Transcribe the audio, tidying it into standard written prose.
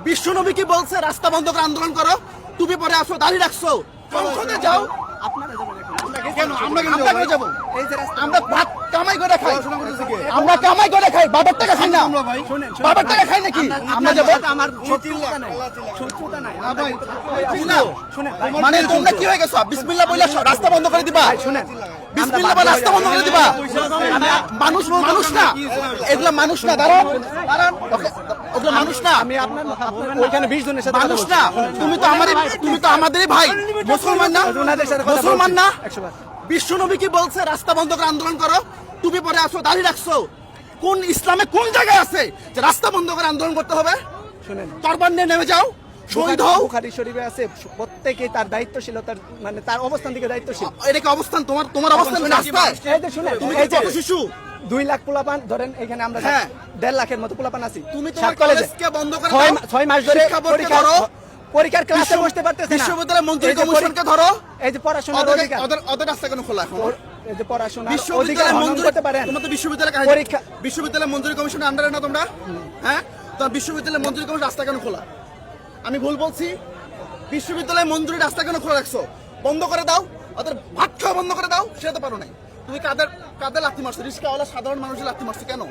বিশ্বনবী কি বলছে রাস্তা বন্ধ করে আন্দোলন করো, টুপি পরে আসো, দাঁড়িয়ে রাখছো, সংসদে যাও। কেন আমরা যাবো? আমরা ভাত কামাই করে খাই, আমরা কামাই করে খাই, বাবার টাকা খাই না, বাবার টাকা খাই নাকি? আমরা যাবো? মানে তোমরা কি হয়ে গেছো? বিসমিল্লাহ বলে রাস্তা বন্ধ করে দিবা, বিসমিল্লাহ বলে রাস্তা বন্ধ করে দিবা। মানুষ মানুষ না, এগুলা মানুষ না। দাঁড়ান দাঁড়ান, ওগুলো মানুষ না। আমি আপনার ওইখানে 20 জনের সাথে মানুষ না। তুমি তো আমাদেরই ভাই, মুসলমান না? মুসলমান না? বিশ্বনবী কি বলছে রাস্তা বন্ধ করে আন্দোলন করো, টুপি পরে আসো, দাঁড়িয়ে রাখছো? কোন ইসলামে কোন জায়গায় আছে যে রাস্তা বন্ধ করে আন্দোলন করতে হবে? শুনেন, তরবার নিয়ে নেমে যাও, শহীদ হও। বুখারী শরীফে আছে প্রত্যেকই তার দায়িত্বশীলতার মানে তার অবস্থান থেকে দায়িত্বশীল। এটা কি অবস্থান? তোমার অবস্থান রাস্তায়? এই যে শুনেন, তুমি এই যে কত শিশু, 2 লাখ পোলাপান ধরেন এখানে আমরা 1.5 লাখের মতো পোলাপান আছি। তুমি তোমার কলেজকে বন্ধ করে দাও, 6 মাস ধরে শিক্ষা বোর্ডকে ধরো, পরীক্ষার ক্লাসে বসতে পারতেছে না। বিশ্ববিদ্যালয় মন্ত্রী কমিশনকে ধরো। এই যে পড়াশোনার অধিকার, ওদের রাস্তা কেন খোলা এখন? এই যে পড়াশোনার অধিকার বিশ্ববিদ্যালয় হনন মন্ত্রী করতে পারেন। তোমরা তো বিশ্ববিদ্যালয় মন্ত্রী কমিশনের আন্ডারে না তোমরা? হ্যাঁ, তো বিশ্ববিদ্যালয় মন্ত্রী কমিশন রাস্তা কেন খোলা? আমি ভুল বলছি? বিশ্ববিদ্যালয় মন্ত্রী রাস্তা কেন খোলা রাখছো? বন্ধ করে দাও, ওদের ভাত খাওয়া বন্ধ করে দাও। সেটা তো পারো নাই। তুমি কাদের লাথি মারছো? রিস্কাওয়ালা সাধারণ মানুষের লাথি মারছো কেন?